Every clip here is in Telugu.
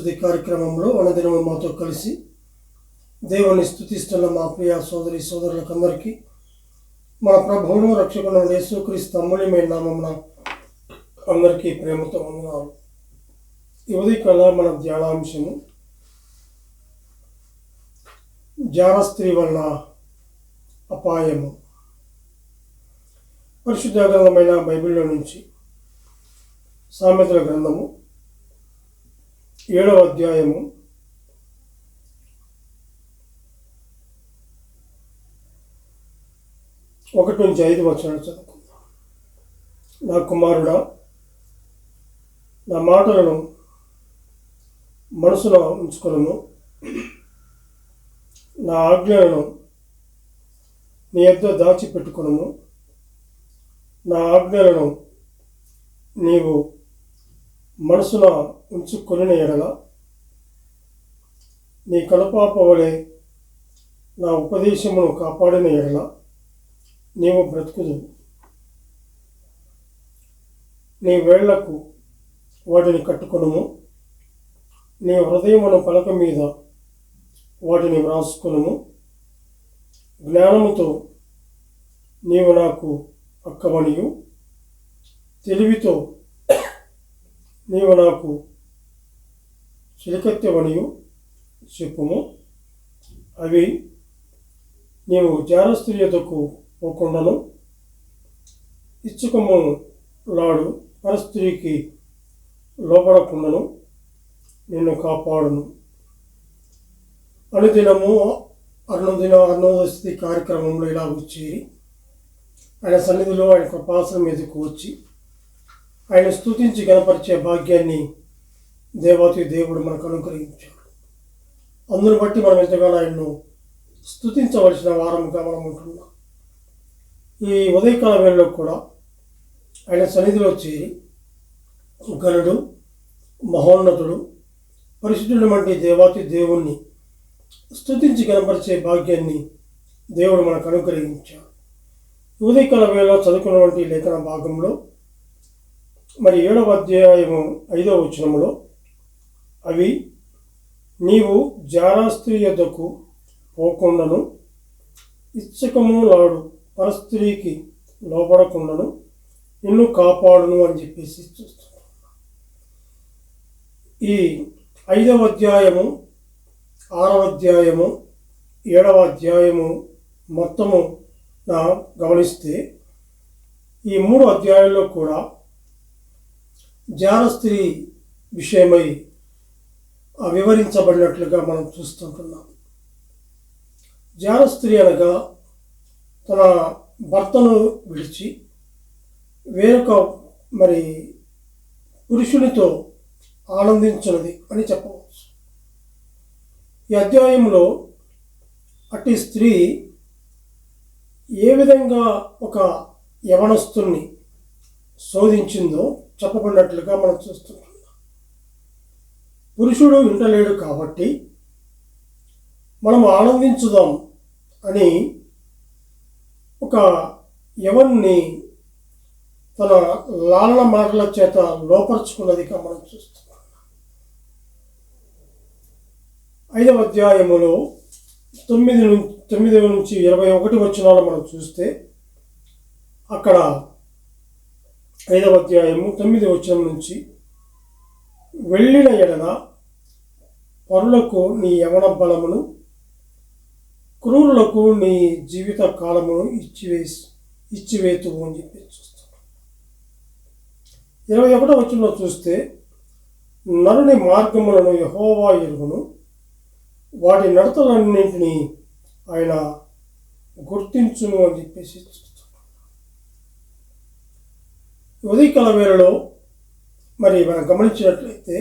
స్తుతి కార్యక్రమంలో అనుదినము మాతో కలిసి దేవుని స్తుతిస్తున్న మా ప్రియ సోదరి సోదరులకందరికీ మన ప్రభువును రక్షకుడు యేసుక్రీస్తు అమూల్యమైన నామమున అందరికీ ప్రేమతో వందనాలు. ఈ ఉదయకాల మన ధ్యానాంశము జార స్త్రీ వలన అపాయము. పరిశుద్ధ గ్రంథమైన బైబిల్లో నుంచి సామెతల గ్రంథము 7వ అధ్యాయము 1 నుంచి 5 వచనాలు చదువుకుందాం. నా కుమారుడా, నా మాటలను మనసులో ఉంచుకొనుము, నా ఆజ్ఞలను నీ యొద్ద దాచిపెట్టుకొనుము. నా ఆజ్ఞలను నీవు మనసున ఉంచుకొనిన ఎడల నీ కనుపాప వలె నా ఉపదేశమును కాపాడిన ఎడల నీవు బ్రతుకుదు. నీ వేళ్లకు వాటిని కట్టుకొనుము, నీ హృదయమును పలక మీద వాటిని వ్రాసుకొనుము. జ్ఞానముతో నీవు నాకు అక్కవనియు, తెలివితో నీవు నాకు చిలికెత్తవనియు చెప్పుము. అవి నీవు జారస్త్రీ యొద్దకు పోకుండాను, ఇచ్చుకము లాడు పరస్త్రీకి లోపడకుండాను నిన్ను కాపాడును. అనుదినము అరుణోదయ స్థితి కార్యక్రమంలో ఇలా చేరి ఆయన సన్నిధిలో ఆయన కృపాసనం మీదకు వచ్చి ఆయన స్తుతించి గణపరిచే భాగ్యాన్ని దేవాతి దేవుడు మనకు అనుగ్రహించాడు. అందును బట్టి మనం ఎంతగానో ఆయన్ను స్తుతించవలసిన వారముగా మనం ఉంటున్నాం. ఈ ఉదయకాల వేళలో కూడా ఆయన సన్నిధిలో చేరి గనుడు, మహోన్నతుడు, పరిశుద్ధుడు వంటి దేవాతి దేవుణ్ణి స్తుతించి గణపరిచే భాగ్యాన్ని దేవుడు మనకు అనుగ్రహించాడు. ఉదయకాల వేళలో చదువుకున్నటువంటి లేఖన భాగంలో మరి 7వ అధ్యాయము 5వ వచనములో అవి నీవు జారాస్త్రీ యొద్దకు పోకుండాను, ఇచ్చకము లాడు పరస్త్రీకి లోపడకుండాను నిన్ను కాపాడును అని చెప్పేసి చూస్తున్నాను. ఈ 5వ అధ్యాయము, 6వ అధ్యాయము, 7వ అధ్యాయము మొత్తము గమనిస్తే ఈ 3 అధ్యాయాల్లో కూడా జారస్త్రీ విషయమై వివరించబడినట్లుగా మనం చూస్తుంటున్నాం. జారస్త్రీ అనగా తన భర్తను విడిచి వేరొక పురుషునితో ఆనందించినది అని చెప్పవచ్చు. ఈ అధ్యాయంలో అట్టి స్త్రీ ఏ విధంగా ఒక యవనస్తుని శోధించిందో చెప్పబడినట్లుగా మనం చూస్తున్నాం. పురుషుడు వింటలేడు కాబట్టి మనం ఆనందించుదాం అని ఒక యవన్ని తన లాలన మాటల చేత లోపరుచుకున్నదిగా మనం చూస్తున్నాం. 5వ అధ్యాయములో 9 నుంచి 21 వచనాలు మనం చూస్తే అక్కడ 5వ అధ్యాయము 9వ వచనం నుంచి వెళ్ళిన ఎడల పరులకు నీ యవన బలమును, క్రూరులకు నీ జీవిత కాలమును ఇచ్చివేతువు అని చెప్పి చూస్తాం. 21వ వచనంలో చూస్తే నరుని మార్గములను యెహోవా ఎరుగును, వాటి నడతలన్నింటినీ ఆయన గుర్తించును అని చెప్పేసి చూస్తాం. ఉదయకాల వేళలో మనం గమనించినట్లయితే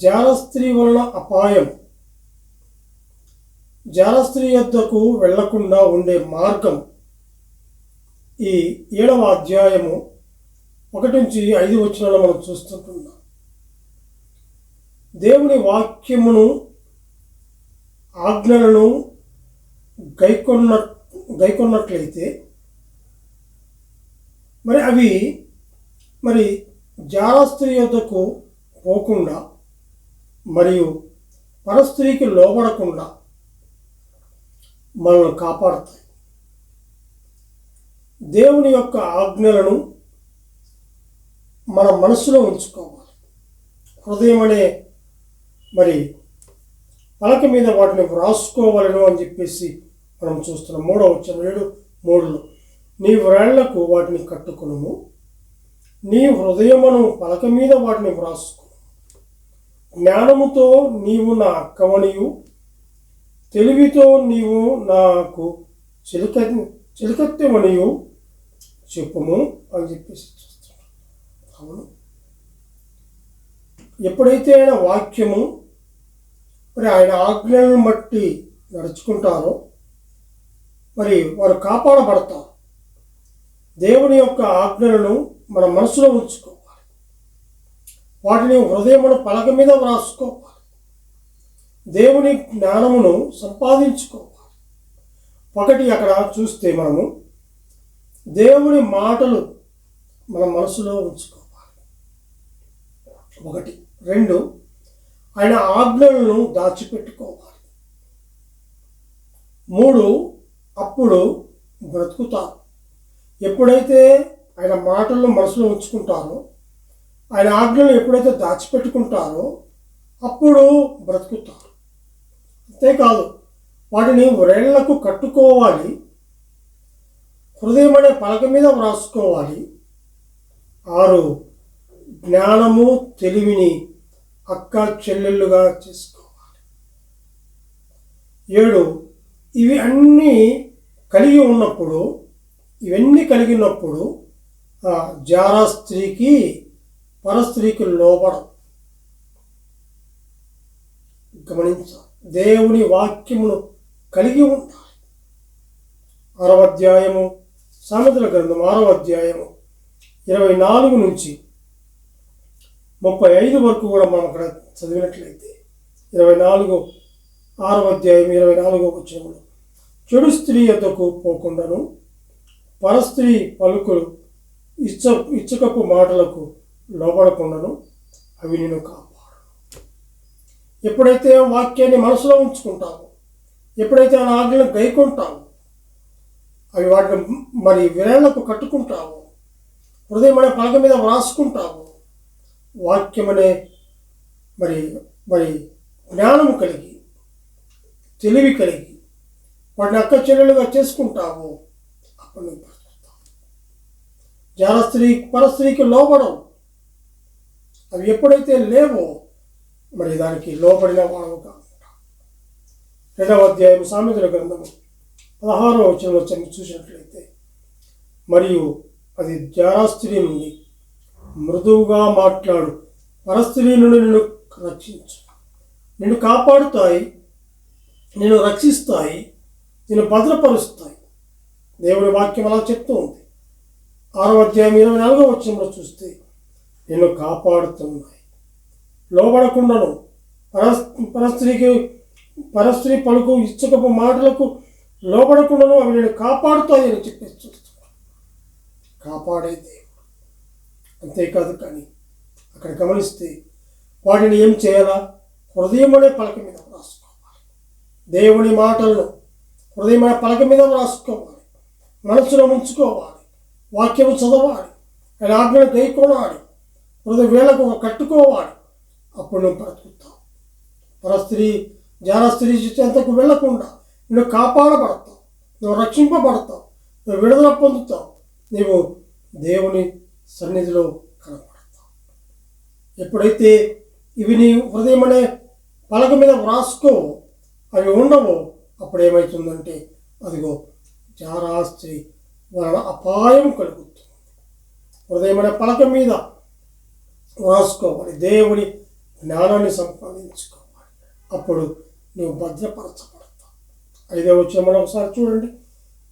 జారస్త్రీ వలన అపాయం, జారస్త్రీ యొద్దకు వెళ్లకుండా ఉండే మార్గం ఈ 7వ అధ్యాయము 1 నుంచి 5 వచనాలు మనం చూస్తుంటున్నాం. దేవుని ఆజ్ఞలను గైకొన్నట్లయితే అవి జారస్త్రీ యొద్దకు పోకుండా మరియు పరస్త్రీకి లోబడకుండా మనల్ని కాపాడుతాయి. దేవుని యొక్క ఆజ్ఞలను మన మనసులో ఉంచుకోవాలి. హృదయం అనే పలక మీద వాటిని వ్రాసుకోవాలను అని చెప్పేసి మనం చూస్తున్నాం. 3వ వచనం 7:3 నీ వ్రేళ్లకు వాటిని కట్టుకొనుము, నీ హృదయమును పలక మీద వాటిని వ్రాసుకో. జ్ఞానముతో నీవు నా అక్కవనియు, తెలివితో నీవు నాకు చిలకత్తెవనియు చెప్పుము అని చెప్పేసి చూస్తున్నాం. అవును, ఎప్పుడైతే ఆయన వాక్యము ఆయన ఆజ్ఞలను బట్టి నడుచుకుంటారో వారు కాపాడబడతారు. దేవుని యొక్క ఆజ్ఞలను మన మనసులో ఉంచుకోవాలి, వాటిని హృదయమును పలక మీద వ్రాసుకోవాలి, దేవుని జ్ఞానమును సంపాదించుకోవాలి. ఒకటి అక్కడ చూస్తే మనము దేవుని మాటలు మన మనసులో ఉంచుకోవాలి. 1. 2 ఆయన ఆజ్ఞలను దాచిపెట్టుకోవాలి. 3 అప్పుడు బ్రతుకుతారు. ఎప్పుడైతే ఆయన మాటలను మనసులో ఉంచుకుంటారో, ఆయన ఆజ్ఞలను ఎప్పుడైతే దాచిపెట్టుకుంటారో అప్పుడు బ్రతుకుతారు. అంతేకాదు, వాటిని వ్రేళ్లకు కట్టుకోవాలి, హృదయం అనే పలక మీద వ్రాసుకోవాలి. 6 జ్ఞానము తెలివిని అక్క చెల్లెళ్ళుగా చేసుకోవాలి. 7 ఇవి అన్నీ ఇవన్నీ కలిగినప్పుడు జారా స్త్రీకి పరస్త్రీకి లోబడం. గమనించాలి, దేవుని వాక్యమును కలిగి ఉండాలి. 6వ అధ్యాయము సామెతల గ్రంథం 6వ అధ్యాయము 24 నుంచి 35 వరకు కూడా మనం అక్కడ చదివినట్లయితే 6వ అధ్యాయం 24వ వచనంలో చెడు స్త్రీ యొద్దకు పోకుండాను, పరస్త్రీ పలుకులు ఇచ్చకపు మాటలకు లోబడకుండాను అవి నిన్ను కాపాడు. ఎప్పుడైతే వాక్యాన్ని మనసులో ఉంచుకుంటావో, ఎప్పుడైతే ఆ ఆజ్ఞలను గైకుంటావో, అవి వాటిని విరేళ్లకు కట్టుకుంటావో, హృదయం అనే పలక మీద వ్రాసుకుంటావో, వాక్యం అనే జ్ఞానము కలిగి తెలివి కలిగి వాటిని అక్క చెల్లెలుగా చేసుకుంటావో అప్పుడు నువ్వు బ్రతుకుతావు. జార స్త్రీ పరస్త్రీకి లోబడవు. అవి ఎప్పుడైతే లేవో దానికి లోబడిన వాడుగా ఉంటావు. 2వ అధ్యాయం సామెతల గ్రంథము 16వ వచనంలో చూసినట్లయితే మరియు అది జారా స్త్రీ నుండి మృదువుగా మాట్లాడు పరస్త్రీ నుండి నిన్ను రక్షించు, నిన్ను కాపాడుతాయి, నిన్ను రక్షిస్తాయి, నిన్ను భద్రపరుస్తాయి. దేవుని వాక్యం అలా చెప్తూ ఉంది. 6వ అధ్యాయం 24వ వచనంలో చూస్తే నిన్ను కాపాడుతున్నాయి, లోబడకుండాను పరస్త్రీ పలుకు ఇచ్చకపు మాటలకు లోబడకుండాను అవి నేను కాపాడుతాయి అని చెప్పేసి చూస్తున్నాను. కాపాడే దేవుడు. అంతేకాదు, కానీ అక్కడ గమనిస్తే వాటిని ఏం చేయాలా? హృదయం అనే పలక మీద వ్రాసుకోవాలి. దేవుని మాటలను హృదయం అనే పలక మీద వ్రాసుకోవాలి, మనసులో ఉంచుకోవాలి, వాక్యము చదవాలి, ఆయన ఆజ్ఞను గైకొనాలి, హృదయ వేళకు కట్టుకోవాలి. అప్పుడు నువ్వు బ్రతుకుతావు. జార స్త్రీ చెంతకు వెళ్లకుండా నువ్వు కాపాడబడతావు, నువ్వు రక్షింపబడతావు, నువ్వు విడుదల పొందుతావు, నీవు దేవుని సన్నిధిలో కనపడతావు. ఎప్పుడైతే ఇవి నీ హృదయం అనే పలక మీద వ్రాసుకోవో, అవి ఉండవో, అప్పుడు ఏమవుతుందంటే అదిగో జారా స్త్రీ వలన అపాయం కలుగుతుంది. హృదయం అనే పలక మీద వ్రాసుకోవాలి, దేవుని జ్ఞానాన్ని సంపాదించుకోవాలి. అప్పుడు నువ్వు భద్రపరచబడతావు. 5వ వచనంలో ఒకసారి చూడండి.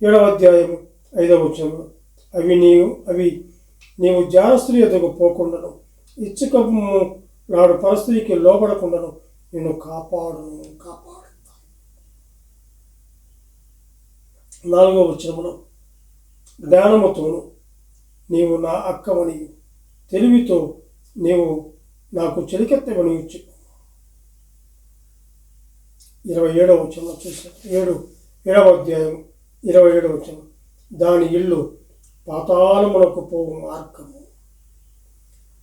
7వ అధ్యాయం 5వ వచనంలో నీవు జార స్త్రీ ఎదుగు పోకుండాను, ఇచ్చకము నాడు పరస్త్రీకి లోబడకుండాను నిన్ను కాపాడుతావు. 4వ వచనంలో జ్ఞానముతోను నీవు నా అక్కవని, తెలివితో నీవు నాకు చెలికెత్తవని చెప్పు. 27వ వచనంలో చూసినట్టు 7వ అధ్యాయం 27వ వచనం, దాని ఇల్లు పాతాళమునకు పోవు మార్గము,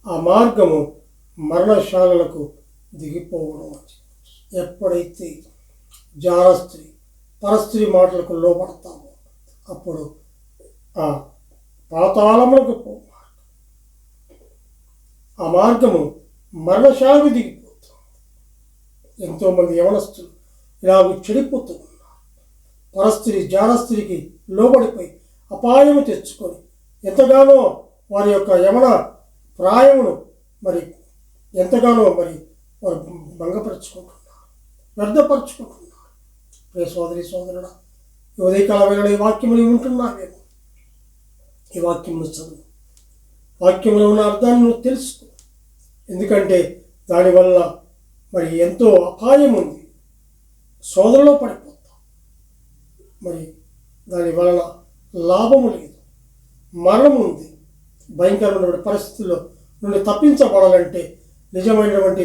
ఆ మార్గము మరణశాలలకు దిగిపోవడం. ఎప్పుడైతే జారస్త్రీ పరస్త్రీ మాటలకు లోపడతామో అప్పుడు ఆ పాతాళములకు పోవు మార్గం, ఆ మార్గము మరణశాలకు దిగిపోతాం. ఎంతోమంది యవనస్తులు ఇలాగ చెడిపోతూ ఉన్నారు. పరస్త్రీ జారస్త్రీకి లోబడిపోయి అపాయము తెచ్చుకొని ఎంతగానో వారి యొక్క యవన ప్రాయమును ఎంతగానో వారు భంగపరుచుకుంటున్నారు, వ్యర్థపరుచుకుంటున్నారు. ప్రియ సోదరి సోదరుడా, ఈ ఉదయకాల వేళలో ఈ వాక్యములు ఉంటున్నావేమో, ఈ వాక్యమును చదువు, వాక్యంలో ఉన్న అర్థాన్ని నువ్వు తెలుసుకో. ఎందుకంటే దానివల్ల ఎంతో అపాయం ఉంది, శోధనలో పడిపోతాం. దాని వలన లాభము లేదు, మరణం ఉంది. భయంకరమైన పరిస్థితుల్లో నుండి తప్పించబడాలంటే నిజమైనటువంటి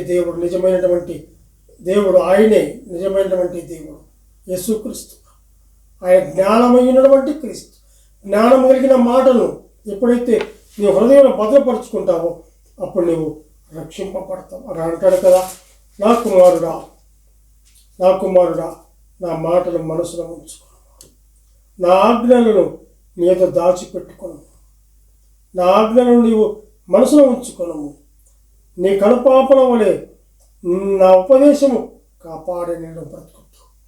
దేవుడు ఆయనే నిజమైనటువంటి దేవుడు యేసుక్రీస్తు. ఆయన జ్ఞానమైనటువంటి క్రీస్తు. జ్ఞానం కలిగిన మాటను ఎప్పుడైతే నీ హృదయంలో భద్రపరుచుకుంటావో అప్పుడు నువ్వు రక్షింపబడతావు. అని అంటాడు కదా, నా కుమారుడా నా మాటలు మనసులో ఉంచుకో, నా ఆజ్ఞలను నీతో దాచిపెట్టుకొను, నా ఆజ్ఞలను నీవు మనసులో ఉంచుకొనము, నీ కనుపాపల వలె నా ఉపదేశము కాపాడే నేను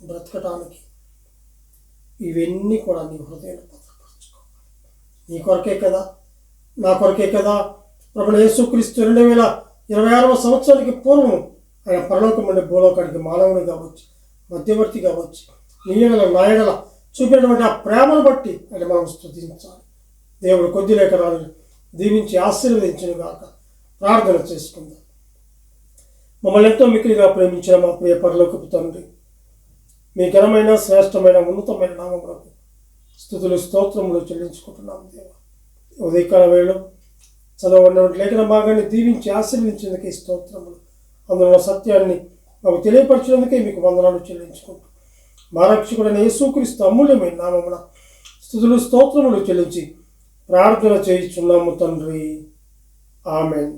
బ్రతకటానికి ఇవన్నీ కూడా నీ హృదయంలో భద్రపరచుకోవాలి. నీ కొరకే కదా, నా కొరకే కదా ప్రభువైన యేసుక్రీస్తు 2026వ సంవత్సరానికి పూర్వం ఆయన పరలోకం నుండి భూలోకానికి మానవునిగా వచ్చి మధ్యవర్తిగా వచ్చి నీ ఎడల నా ఎడల చూపినటువంటి ఆ ప్రేమను బట్టి ఆయన మనం స్తుతించాలి. దేవుడు కొద్ది లేఖనాలను దీవించి ఆశీర్వదించును గాక. ప్రార్థన చేసుకుందాం. మమ్మల్ని ఎంతో మిక్కిలిగా ప్రేమించిన మా ప్రియ పరలోకపు తండ్రి, మీ ఘనమైన శ్రేష్టమైన ఉన్నతమైన నామములకు స్తుతులు స్తోత్రములు చెల్లించుకుంటున్నాము. దేవ, ఉదయకాల వేళలో చదవబడినటువంటి లేఖన భాగాన్ని దీవించి ఆశీర్వదించేందుకే స్తోత్రములు. అందులో సత్యాన్ని మాకు తెలియపరిచినందుకే మీకు వందనాలు చెల్లించుకుంటూ మా రక్షకుడైన యేసుక్రీస్తు అమూల్యమైన నామమున స్తుతులు స్తోత్రములు చెల్లించి ప్రార్థన చేయుచున్నాము తండ్రి. ఆమెన్.